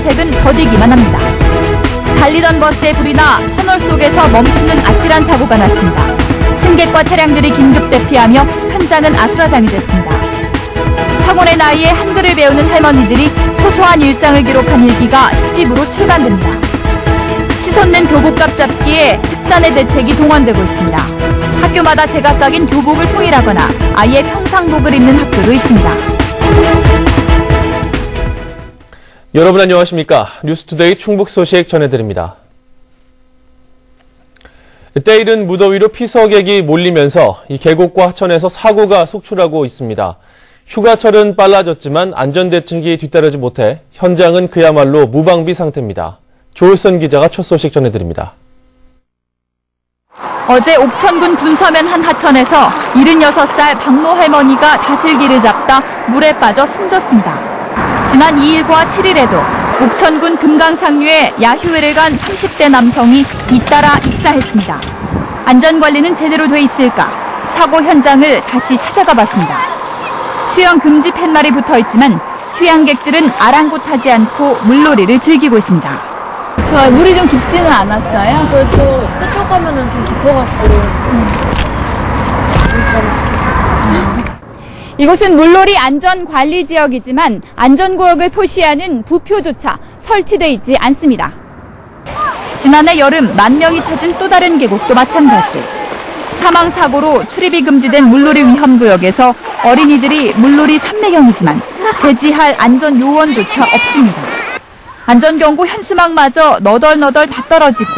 대책은 더디기만 합니다. 달리던 버스에 불이 나 터널 속에서 멈추는 아찔한 사고가 났습니다. 승객과 차량들이 긴급 대피하며 현장은 아수라장이 됐습니다. 황혼의 나이에 한글을 배우는 할머니들이 소소한 일상을 기록한 일기가 시집으로 출간됩니다. 치솟는 교복값 잡기에 특단의 대책이 동원되고 있습니다. 학교마다 제각각인 교복을 통일하거나 아예 평상복을 입는 학교도 있습니다. 여러분 안녕하십니까? 뉴스투데이 충북 소식 전해드립니다. 때이른 무더위로 피서객이 몰리면서 이 계곡과 하천에서 사고가 속출하고 있습니다. 휴가철은 빨라졌지만 안전대책이 뒤따르지 못해 현장은 그야말로 무방비 상태입니다. 조울선 기자가 첫 소식 전해드립니다. 어제 옥천군 군서면 한 하천에서 76살 박모 할머니가 다슬기를 잡다 물에 빠져 숨졌습니다. 지난 2일과 7일에도 옥천군 금강상류에 야휴회를 간 30대 남성이 잇따라 익사했습니다. 안전관리는 제대로 돼 있을까? 사고 현장을 다시 찾아가 봤습니다. 수영 금지 팻말이 붙어 있지만 휴양객들은 아랑곳하지 않고 물놀이를 즐기고 있습니다. 저 물이 좀 깊지는 않았어요? 그렇죠. 저쪽 가면은 좀 깊어갖고. 이곳은 물놀이 안전관리지역이지만 안전구역을 표시하는 부표조차 설치돼 있지 않습니다. 지난해 여름 10,000명이 찾은 또 다른 계곡도 마찬가지. 사망사고로 출입이 금지된 물놀이 위험구역에서 어린이들이 물놀이 삼매경이지만 제지할 안전요원조차 없습니다. 안전경고 현수막마저 너덜너덜 다 떨어지고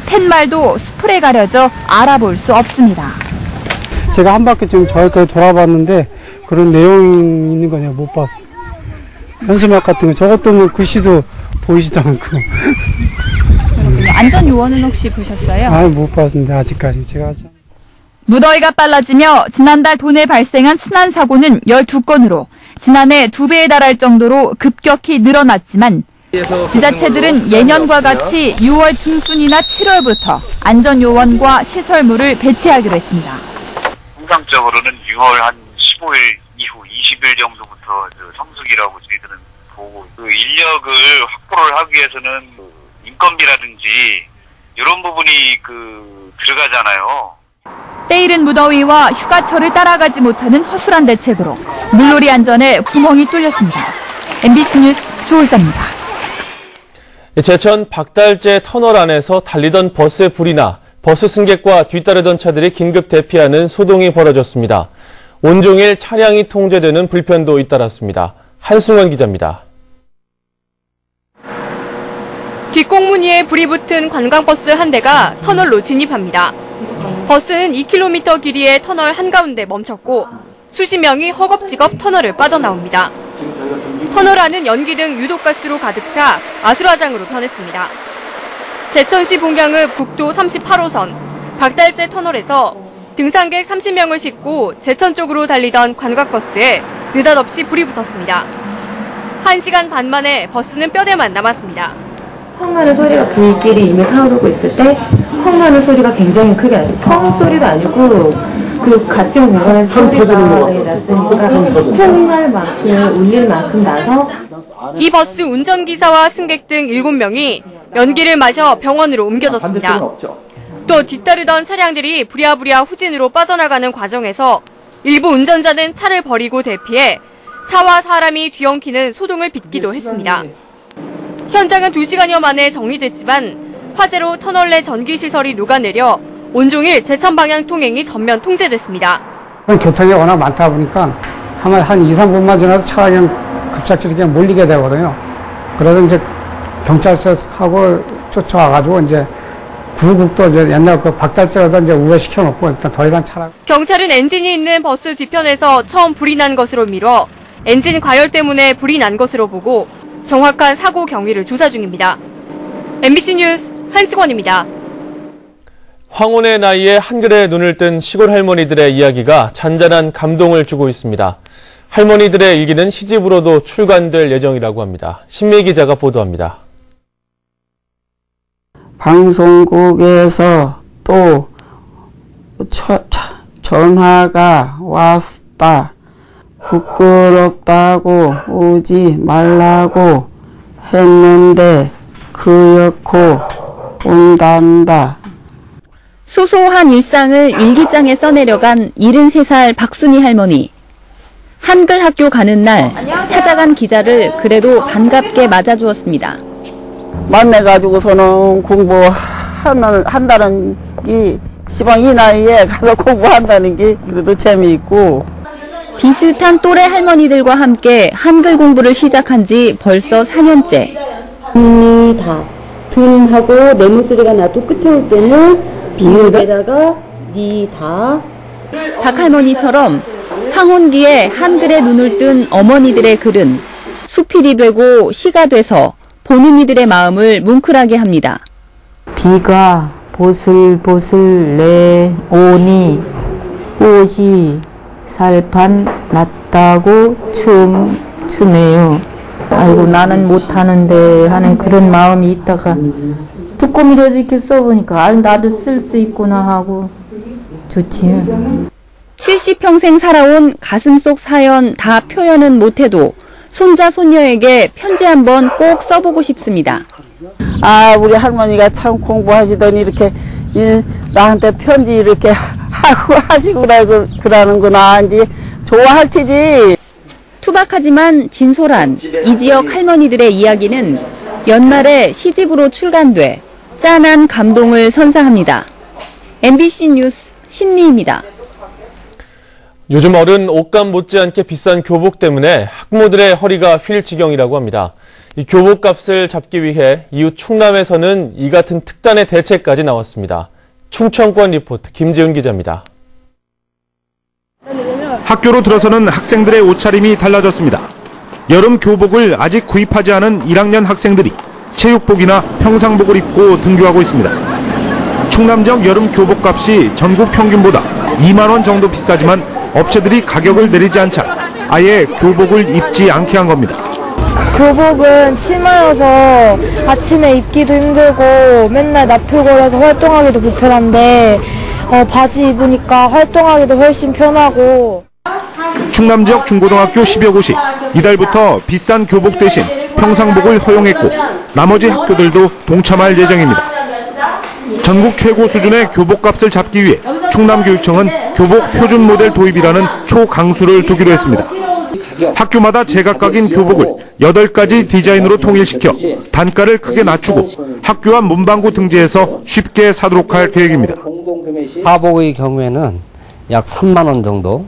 팻말도 수풀에 가려져 알아볼 수 없습니다. 제가 한 바퀴 좀 저기까지 돌아봤는데 그런 내용이 있는 거 내가 못 봤어. 현수막 같은 거 저것도 뭐 글씨도 보이지도 않고. 안전요원은 혹시 보셨어요? 아니 못 봤는데 아직까지 제가. 무더위가 빨라지며 지난달 도내 발생한 순환사고는 12건으로 지난해 2배에 달할 정도로 급격히 늘어났지만 지자체들은 예년과 같이 6월 중순이나 7월부터 안전요원과 시설물을 배치하기로 했습니다. 통상적으로는 6월 한 15일 이후 20일 정도부터 성수기라고 저희들은 보고 인력을 확보를 하기 위해서는 인건비라든지 이런 부분이 들어가잖아요. 때이른 무더위와 휴가철을 따라가지 못하는 허술한 대책으로 물놀이 안전에 구멍이 뚫렸습니다. MBC 뉴스 조울선입니다. 제천 박달재 터널 안에서 달리던 버스에 불이 나 버스 승객과 뒤따르던 차들이 긴급 대피하는 소동이 벌어졌습니다. 온종일 차량이 통제되는 불편도 잇따랐습니다. 한승원 기자입니다. 뒷꽁무니에 불이 붙은 관광버스 한 대가 터널로 진입합니다. 버스는 2km 길이의 터널 한가운데 멈췄고 수십 명이 허겁지겁 터널을 빠져나옵니다. 터널 안은 연기 등 유독가스로 가득 차 아수라장으로 변했습니다. 제천시 봉양읍 국도 38호선 박달재 터널에서 등산객 30명을 싣고 제천 쪽으로 달리던 관광버스에 느닷없이 불이 붙었습니다. 1시간 반 만에 버스는 뼈대만 남았습니다. 펑 하는 소리가 불길이 이미 타오르고 있을 때 펑 하는 소리가 굉장히 크게 나요. 펑 소리가 아니고 그 같이 온 공간에서 소리가 났으니까 쿵 할 만큼 울릴 만큼 나서 이 버스 운전기사와 승객 등 7명이 연기를 마셔 병원으로 옮겨졌습니다. 또 뒤따르던 차량들이 부랴부랴 후진으로 빠져나가는 과정에서 일부 운전자는 차를 버리고 대피해 차와 사람이 뒤엉키는 소동을 빚기도 했습니다. 현장은 2시간여 만에 정리됐지만 화재로 터널 내 전기시설이 녹아내려 온종일 제천 방향 통행이 전면 통제됐습니다. 교통이 워낙 많다 보니까 한 2, 3분만 지나도 차가 그냥 급작스럽게 그냥 몰리게 되거든요. 그래서 이제 경찰서하고 쫓아와가지고 이제 구국도 이제 옛날 그 박달재로다 이제 우회시켜놓고 일단 더 이상 차량. 경찰은 엔진이 있는 버스 뒤편에서 처음 불이 난 것으로 미뤄 엔진 과열 때문에 불이 난 것으로 보고 정확한 사고 경위를 조사 중입니다. MBC 뉴스 한승원입니다. 황혼의 나이에 한글에 눈을 뜬 시골 할머니들의 이야기가 잔잔한 감동을 주고 있습니다. 할머니들의 일기는 시집으로도 출간될 예정이라고 합니다. 신미 기자가 보도합니다. 방송국에서 또 전화가 왔다. 부끄럽다고 오지 말라고 했는데 그렇고 온단다. 소소한 일상을 일기장에 써내려간 73살 박순희 할머니. 한글 학교 가는 날 찾아간 기자를 그래도 반갑게 맞아주었습니다. 만나가지고서는 공부한다는 게 시방 이 나이에 가서 공부한다는 게 그래도 재미있고. 비슷한 또래 할머니들과 함께 한글 공부를 시작한 지 벌써 4년째. 니다 듬하고 네모 소리가 나도 끝에 올 때는 비읍에다가 니다. 박 할머니처럼 황혼기에 한글에 눈을 뜬 어머니들의 글은 수필이 되고 시가 돼서 보는 이들의 마음을 뭉클하게 합니다. 비가 보슬보슬 내오니 꽃이 살판 났다고 춤추네요. 아이고 나는 못하는데 하는 그런 마음이 있다가 뚜껑이라도 이렇게 써보니까 아 나도 쓸 수 있구나 하고 좋지. 70평생 살아온 가슴 속 사연 다 표현은 못해도 손자 손녀에게 편지 한번 꼭 써보고 싶습니다. 아, 우리 할머니가 참 공부하시더니 이렇게 나한테 편지 이렇게 하고 하시구나 그러는구나. 이제 좋아할 테지. 투박하지만 진솔한 이 지역 할머니들의 이야기는 연말에 시집으로 출간돼 짠한 감동을 선사합니다. MBC 뉴스 신미입니다. 요즘 어른 옷감 못지않게 비싼 교복 때문에 학부모들의 허리가 휠 지경이라고 합니다. 이 교복값을 잡기 위해 이웃 충남에서는 이 같은 특단의 대책까지 나왔습니다. 충청권 리포트 김지훈 기자입니다. 학교로 들어서는 학생들의 옷차림이 달라졌습니다. 여름 교복을 아직 구입하지 않은 1학년 학생들이 체육복이나 평상복을 입고 등교하고 있습니다. 충남 지역 여름 교복값이 전국 평균보다 2만 원 정도 비싸지만 업체들이 가격을 내리지 않자 아예 교복을 입지 않게 한 겁니다. 교복은 치마여서 아침에 입기도 힘들고 맨날 나풀거려서 활동하기도 불편한데 바지 입으니까 활동하기도 훨씬 편하고. 충남 지역 중고등학교 10여 곳이 이달부터 비싼 교복 대신 평상복을 허용했고 나머지 학교들도 동참할 예정입니다. 전국 최고 수준의 교복값을 잡기 위해 충남교육청은 교복 표준 모델 도입이라는 초강수를 두기로 했습니다. 학교마다 제각각인 교복을 8가지 디자인으로 통일시켜 단가를 크게 낮추고 학교 앞 문방구 등재해서 쉽게 사도록 할 계획입니다. 하복의 경우에는 약 3만 원 정도,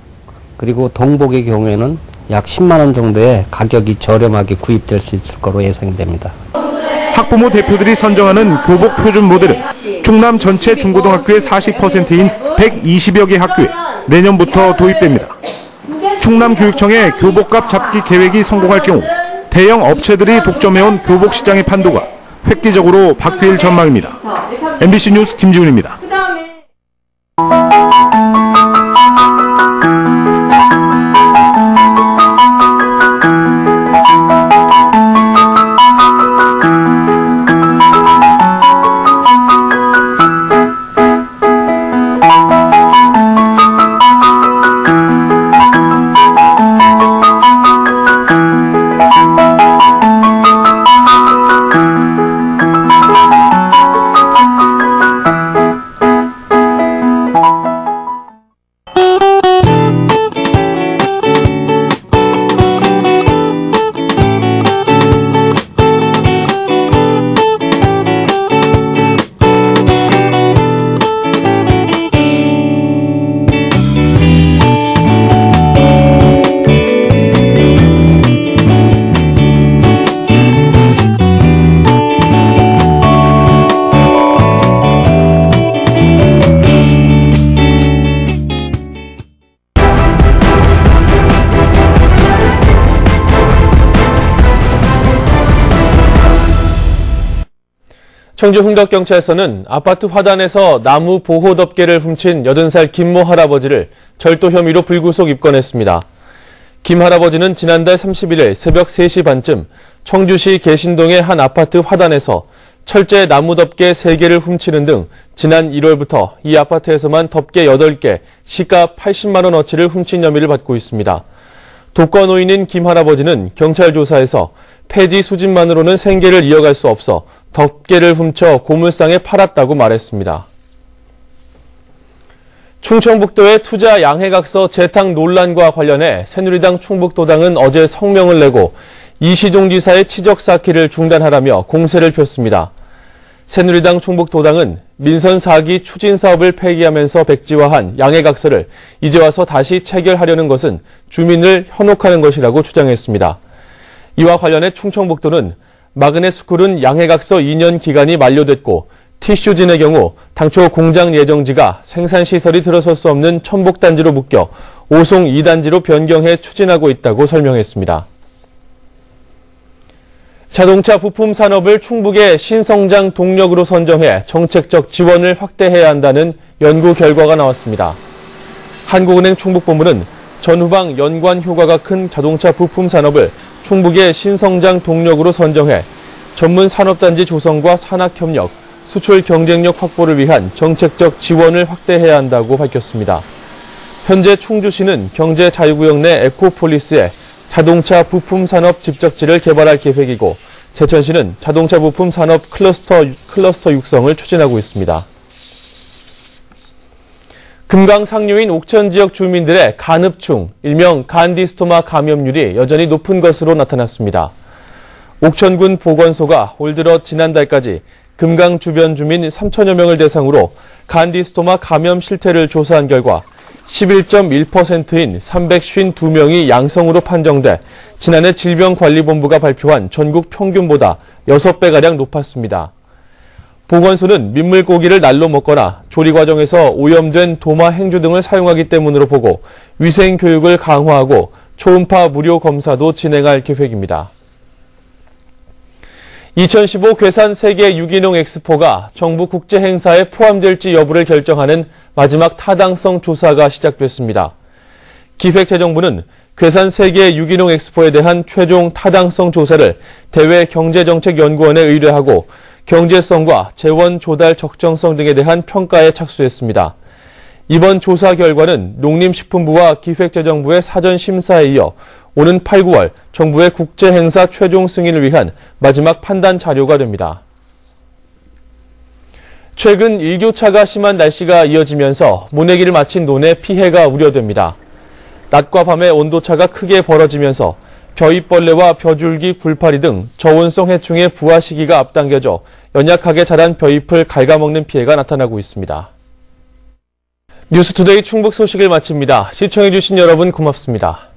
그리고 동복의 경우에는 약 10만 원 정도의 가격이 저렴하게 구입될 수 있을 거로 예상됩니다. 학부모 대표들이 선정하는 교복 표준 모델은 충남 전체 중고등학교의 40%인 120여 개 학교에 내년부터 도입됩니다. 충남교육청의 교복값 잡기 계획이 성공할 경우 대형 업체들이 독점해온 교복 시장의 판도가 획기적으로 바뀔 전망입니다. MBC 뉴스 김지훈입니다. 청주 흥덕경찰서는 아파트 화단에서 나무 보호 덮개를 훔친 80살 김모 할아버지를 절도 혐의로 불구속 입건했습니다. 김 할아버지는 지난달 31일 새벽 3시 반쯤 청주시 계신동의 한 아파트 화단에서 철제 나무 덮개 3개를 훔치는 등 지난 1월부터 이 아파트에서만 덮개 8개, 시가 80만 원어치를 훔친 혐의를 받고 있습니다. 독거노인인 김 할아버지는 경찰 조사에서 폐지 수집만으로는 생계를 이어갈 수 없어 덮개를 훔쳐 고물상에 팔았다고 말했습니다. 충청북도의 투자 양해각서 재탕 논란과 관련해 새누리당 충북도당은 어제 성명을 내고 이시종 지사의 치적 쌓기를 중단하라며 공세를 폈습니다. 새누리당 충북도당은 민선 4기 추진 사업을 폐기하면서 백지화한 양해각서를 이제 와서 다시 체결하려는 것은 주민을 현혹하는 것이라고 주장했습니다. 이와 관련해 충청북도는 마그네스쿨은 양해각서 2년 기간이 만료됐고 티슈진의 경우 당초 공장 예정지가 생산시설이 들어설 수 없는 천복단지로 묶여 오송 2단지로 변경해 추진하고 있다고 설명했습니다. 자동차 부품 산업을 충북의 신성장 동력으로 선정해 정책적 지원을 확대해야 한다는 연구 결과가 나왔습니다. 한국은행 충북본부는 전후방 연관 효과가 큰 자동차 부품 산업을 충북의 신성장 동력으로 선정해 전문 산업단지 조성과 산학협력, 수출 경쟁력 확보를 위한 정책적 지원을 확대해야 한다고 밝혔습니다. 현재 충주시는 경제자유구역 내 에코폴리스에 자동차 부품 산업 집적지를 개발할 계획이고 제천시는 자동차 부품 산업 클러스터 육성을 추진하고 있습니다. 금강 상류인 옥천 지역 주민들의 간흡충, 일명 간디스토마 감염률이 여전히 높은 것으로 나타났습니다. 옥천군 보건소가 올 들어 지난달까지 금강 주변 주민 3천여 명을 대상으로 간디스토마 감염 실태를 조사한 결과 11.1%인 352명이 양성으로 판정돼 지난해 질병관리본부가 발표한 전국 평균보다 6배가량 높았습니다. 보건소는 민물고기를 날로 먹거나 조리 과정에서 오염된 도마 행주 등을 사용하기 때문으로 보고 위생교육을 강화하고 초음파 무료 검사도 진행할 계획입니다. 2015 괴산 세계 유기농 엑스포가 정부 국제 행사에 포함될지 여부를 결정하는 마지막 타당성 조사가 시작됐습니다. 기획재정부는 괴산 세계 유기농 엑스포에 대한 최종 타당성 조사를 대외경제정책연구원에 의뢰하고 경제성과 재원 조달 적정성 등에 대한 평가에 착수했습니다. 이번 조사 결과는 농림식품부와 기획재정부의 사전 심사에 이어 오는 8, 9월 정부의 국제행사 최종 승인을 위한 마지막 판단 자료가 됩니다. 최근 일교차가 심한 날씨가 이어지면서 모내기를 마친 논에 피해가 우려됩니다. 낮과 밤의 온도차가 크게 벌어지면서 벼잎벌레와 벼줄기, 굴파리 등 저온성 해충의 부화 시기가 앞당겨져 연약하게 자란 벼잎을 갉아먹는 피해가 나타나고 있습니다. 뉴스투데이 충북 소식을 마칩니다. 시청해주신 여러분 고맙습니다.